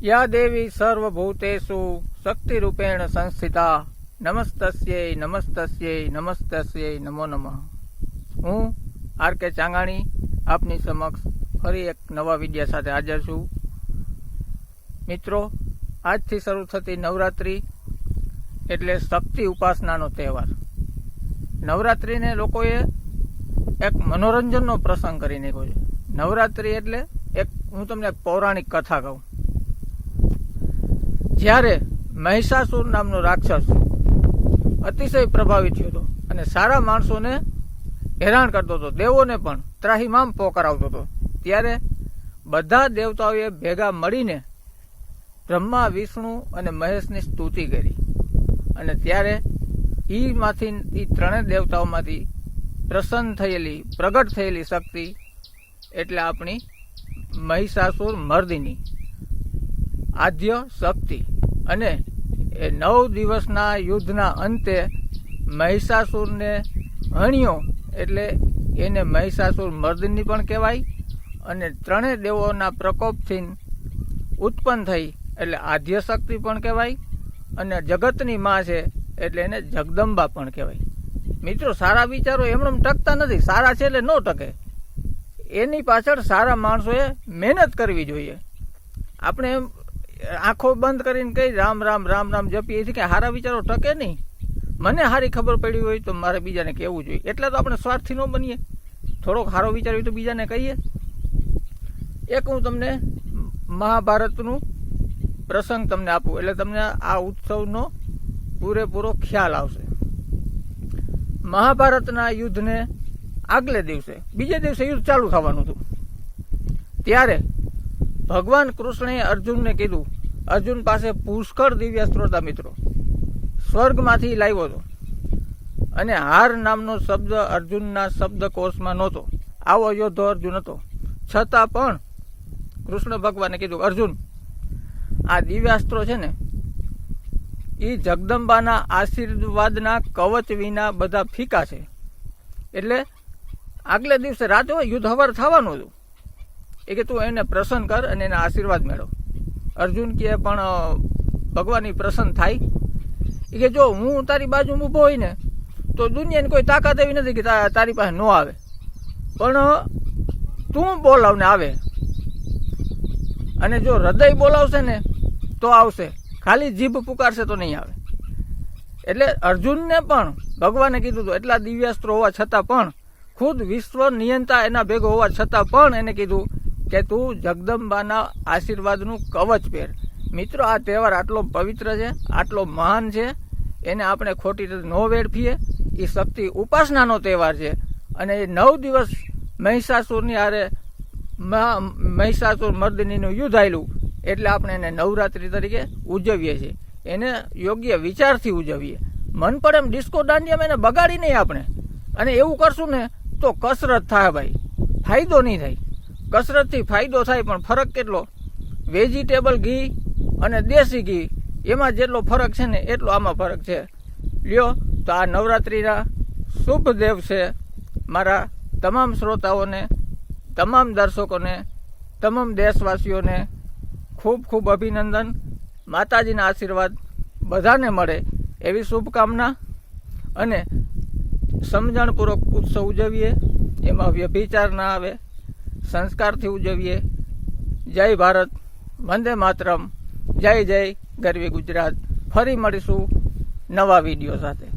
યા દેવી સર્વભૂતેષુ શક્તિરૂપેણ સંસ્થિતા નમસ્તસ્યૈ નમસ્તસ્યૈ નમસ્તસ્યૈ નમો નમઃ. હું આર.કે. ચાંગાણી આપની સમક્ષ ફરી એક નવા વિડિયા સાથે હાજર છું. મિત્રો, આજથી શરૂ થતી નવરાત્રિ એટલે શક્તિ ઉપાસનાનો તહેવાર. નવરાત્રિને લોકોએ એક મનોરંજનનો પ્રસંગ કરી નાખ્યો છે. નવરાત્રિ એટલે હું તમને એક પૌરાણિક કથા કહું. જ્યારે મહિષાસુર નામનો રાક્ષસ અતિશય પ્રભાવિત થયો હતો અને સારા માણસોને હેરાન કરતો હતો, દેવોને પણ ત્રાહિમામ પોકારાવતો હતો, ત્યારે બધા દેવતાઓએ ભેગા મળીને બ્રહ્મા, વિષ્ણુ અને મહેશની સ્તુતિ કરી. અને ત્યારે એ ત્રણેય દેવતાઓમાંથી પ્રસન્ન થયેલી, પ્રગટ થયેલી શક્તિ એટલે આપણી મહિષાસુર મર્દિની આદ્ય શક્તિ. અને એ 9 દિવસના યુદ્ધના અંતે મહિષાસુરને હણ્યો એટલે એને મહિષાસુર મર્દિની પણ કહેવાય. અને ત્રણેય દેવોના પ્રકોપથી ઉત્પન્ન થઈ એટલે આદ્ય શક્તિ પણ કહેવાય. અને જગતની માં છે એટલે એને જગદંબા પણ કહેવાય. મિત્રો, સારા વિચારો એમનેમ ટકતા નથી. સારા છે એટલે ન ટકે. એની પાછળ સારા માણસોએ મહેનત કરવી જોઈએ. આપણે આંખો બંધ કરીને કઈ રામ રામ રામ રામ જપીએ છીએ કે સારા વિચારો ટકે નહીં. મને સારી ખબર પડી હોય તો મારે બીજાને કહેવું જોઈએ. એટલે તો આપણે સ્વાર્થી ન બનીએ. થોડોક સારો વિચાર હોય તો બીજાને કહીએ. એક હું તમને મહાભારતનું પ્રસંગ તમને આપું એટલે તમને આ ઉત્સવનો પૂરેપૂરો ખ્યાલ આવશે. મહાભારતના યુદ્ધને આગલે દિવસે, બીજે દિવસે યુદ્ધ ચાલુ થવાનું હતું. ત્યારે ભગવાન કૃષ્ણએ અર્જુનને કીધું, અર્જુન પાસે પુષ્કળ દિવ્યાસ્ત્રો હતા મિત્રો, સ્વર્ગમાંથી લાવ્યો હતો. અને હાર નામનો શબ્દ અર્જુનના શબ્દકોશમાં નહોતો. આવો યોદ્ધો અર્જુન હતો. છતાં પણ કૃષ્ણ ભગવાને કીધું, અર્જુન, આ દિવ્યાસ્ત્રો છે ને એ જગદંબાના આશીર્વાદના કવચ વિના બધા ફીકા છે. એટલે આગલે દિવસે રાતે હોય, યુદ્ધ હવાર થવાનું હતું. એ કે તું એને પ્રસન્ન કર અને એના આશીર્વાદ મેળવ. અર્જુન કે પણ ભગવાનની પ્રસન્ન થાય? એ કે જો હું તારી બાજુ ઊભો હોય ને તો દુનિયાની કોઈ તાકાત એવી નથી કે તારી પાસે ન આવે, પણ તું બોલાવને આવે. અને જો હૃદય બોલાવશે ને તો આવશે, ખાલી જીભ પુકારશે તો નહીં આવે. એટલે અર્જુનને પણ ભગવાને કીધું હતું, એટલા દિવ્યાસ્ત્રો હોવા છતાં પણ, ખુદ વિશ્વ નિયંતા એના ભેગો હોવા છતાં પણ એને કીધું કે તું જગદંબાના આશીર્વાદનું કવચ પહેર. મિત્રો, આ તહેવાર આટલો પવિત્ર છે, આટલો મહાન છે, એને આપણે ખોટી રીતે ન વેડફીએ. એ શક્તિ ઉપાસનાનો તહેવાર છે. અને એ 9 દિવસ મહિષાસુરની હારે મહિષાસુર મર્દિનીનું યુદ્ધ આવેલું એટલે આપણે એને નવરાત્રિ તરીકે ઉજવીએ છીએ. એને યોગ્ય વિચારથી ઉજવીએ. મન પડે એમ ડિસ્કો દાંડિયામાં એને બગાડી નહીં આપણે. અને એવું કરશું ને તો કસરત થાય ભાઈ, ફાયદો નહીં થાય. કસરતથી ફાયદો થાય પણ ફરક કેટલો? વેજીટેબલ ઘી અને દેશી ઘી એમાં જેટલો ફરક છે ને એટલો આમાં ફરક છે. લ્યો, તો આ નવરાત્રિના શુભ દિવસે મારા તમામ શ્રોતાઓને, તમામ દર્શકોને, તમામ દેશવાસીઓને ખૂબ ખૂબ અભિનંદન. માતાજીના આશીર્વાદ બધાને મળે એવી શુભકામના. અને સમજણપૂર્વક ઉત્સવ ઉજવીએ, એમાં વ્યભિચાર ના આવે, સંસ્કારથી ઉજવીએ. જય ભારત, વંદે માતરમ, જય જય ગરવી ગુજરાત. ફરી મળીશું નવા વિડીયો સાથે.